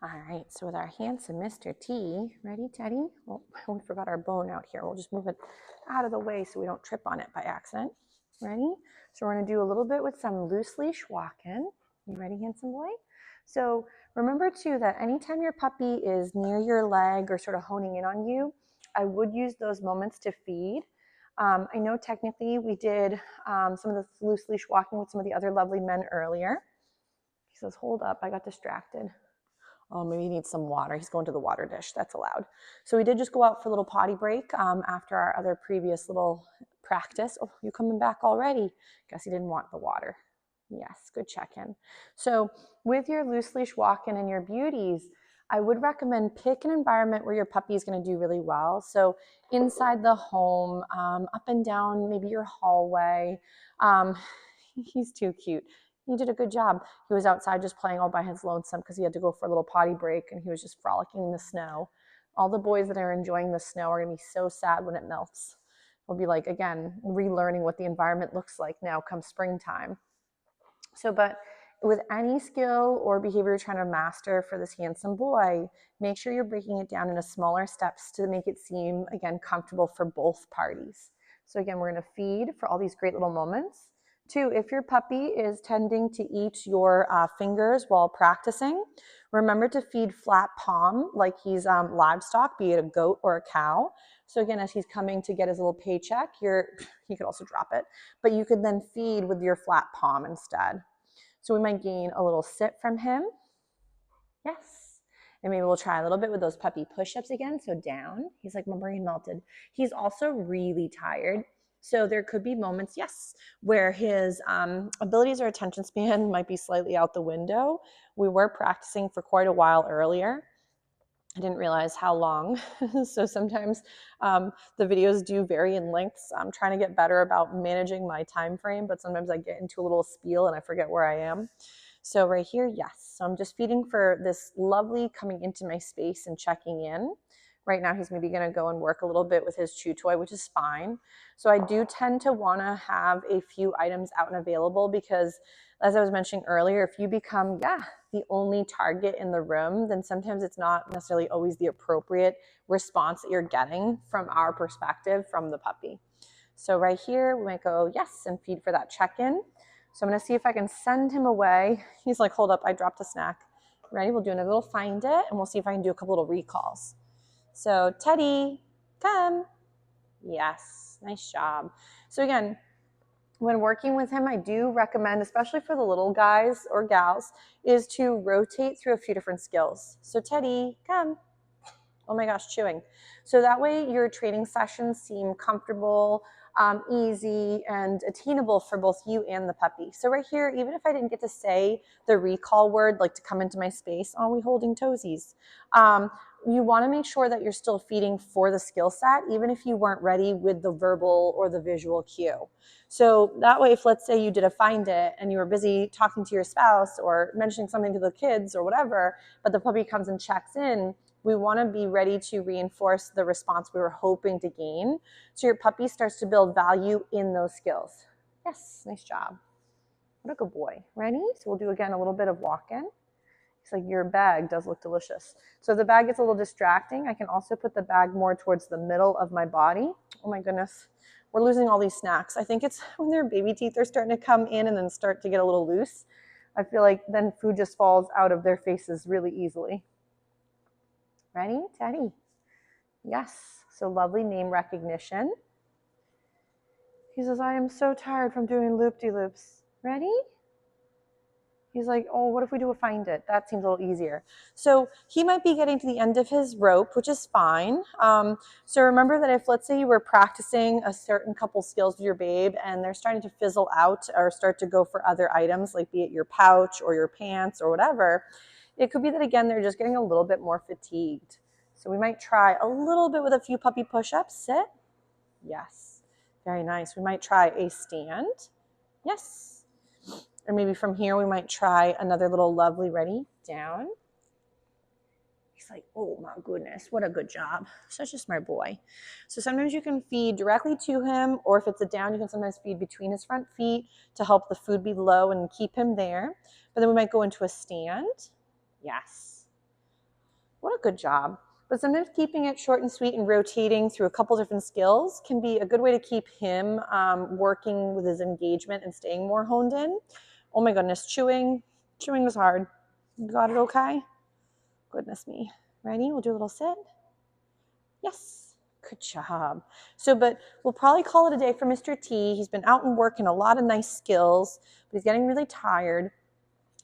All right, so with our handsome Mr. T, ready, Teddy? Oh, we forgot our bone out here. We'll just move it out of the way so we don't trip on it by accident. Ready? So we're gonna do a little bit with some loose leash walking. You ready, handsome boy? So remember too that anytime your puppy is near your leg or sort of honing in on you, I would use those moments to feed. I know technically we did some of the loose leash walking with some of the other lovely men earlier. He says, hold up, I got distracted. Oh, maybe he needs some water. He's going to the water dish. That's allowed. So we did just go out for a little potty break after our other previous little practice. Oh, you coming back already? Guess he didn't want the water. Yes, good check-in. So with your loose leash walking and your beauties, I would recommend pick an environment where your puppy is going to do really well. So inside the home, up and down maybe your hallway. He's too cute. He did a good job. He was outside just playing all by his lonesome because he had to go for a little potty break and he was just frolicking in the snow. All the boys that are enjoying the snow are going to be so sad when it melts. They'll be like, again, relearning what the environment looks like now come springtime. So, but with any skill or behavior you're trying to master for this handsome boy, make sure you're breaking it down into smaller steps to make it seem, again, comfortable for both parties. So again, we're going to feed for all these great little moments. 2, if your puppy is tending to eat your fingers while practicing, remember to feed flat palm like he's livestock, be it a goat or a cow. So again, as he's coming to get his little paycheck, he could also drop it, but you could then feed with your flat palm instead. So we might gain a little sit from him. Yes. And maybe we'll try a little bit with those puppy push-ups again. So down, he's like, my brain melted. He's also really tired. So there could be moments, yes, where his abilities or attention span might be slightly out the window. We were practicing for quite a while earlier. I didn't realize how long. So sometimes the videos do vary in lengths. I'm trying to get better about managing my time frame, but sometimes I get into a little spiel and I forget where I am. So right here, yes. So I'm just feeding for this lovely coming into my space and checking in. Right now, he's maybe going to go and work a little bit with his chew toy, which is fine. So I do tend to want to have a few items out and available because, as I was mentioning earlier, if you become, the only target in the room, then sometimes it's not necessarily always the appropriate response that you're getting from our perspective from the puppy. So right here, we might go yes and feed for that check-in. So I'm going to see if I can send him away. He's like, hold up, I dropped a snack. Ready? We'll do another little find it, and we'll see if I can do a couple little recalls. So Teddy, come. Yes, nice job. So again, when working with him, I do recommend, especially for the little guys or gals, is to rotate through a few different skills. So Teddy, come. Oh my gosh, chewing. So that way your training sessions seem comfortable, easy, and attainable for both you and the puppy. So right here, even if I didn't get to say the recall word, like to come into my space, we holding toesies. You want to make sure that you're still feeding for the skill set, even if you weren't ready with the verbal or the visual cue. So that way, if let's say you did a find it and you were busy talking to your spouse or mentioning something to the kids or whatever, but the puppy comes and checks in, we want to be ready to reinforce the response we were hoping to gain. So your puppy starts to build value in those skills. Yes, nice job. What a good boy. Ready? So we'll do again a little bit of walk-in. It's like your bag does look delicious. So if the bag gets a little distracting, I can also put the bag more towards the middle of my body. Oh my goodness. We're losing all these snacks. I think it's when their baby teeth are starting to come in and then start to get a little loose. I feel like then food just falls out of their faces really easily. Ready? Teddy. Yes. So lovely name recognition. He says, I am so tired from doing loop-de-loops. Ready? He's like, oh, what if we do a find it? That seems a little easier. So he might be getting to the end of his rope, which is fine. So remember that if, let's say you were practicing a certain couple skills with your babe and they're starting to fizzle out or start to go for other items, like be it your pouch or your pants or whatever, it could be that, again, they're just getting a little bit more fatigued. So we might try a little bit with a few puppy push-ups. Sit. Yes. Very nice. We might try a stand. Yes. Or maybe from here, we might try another little lovely, ready, down. He's like, oh my goodness, what a good job. Such a smart boy. So sometimes you can feed directly to him, or if it's a down, you can sometimes feed between his front feet to help the food be low and keep him there. But then we might go into a stand. Yes. What a good job. But sometimes keeping it short and sweet and rotating through a couple different skills can be a good way to keep him working with his engagement and staying more honed in. Oh my goodness, chewing was hard. You got it okay? Goodness me. Ready? We'll do a little sit. Yes, good job. So, but we'll probably call it a day for Mr. T. He's been out and working a lot of nice skills, but he's getting really tired.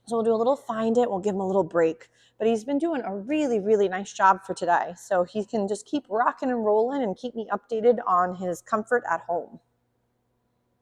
So we'll do a little find it. We'll give him a little break. But he's been doing a really, really nice job for today. So he can just keep rocking and rolling and keep me updated on his comfort at home.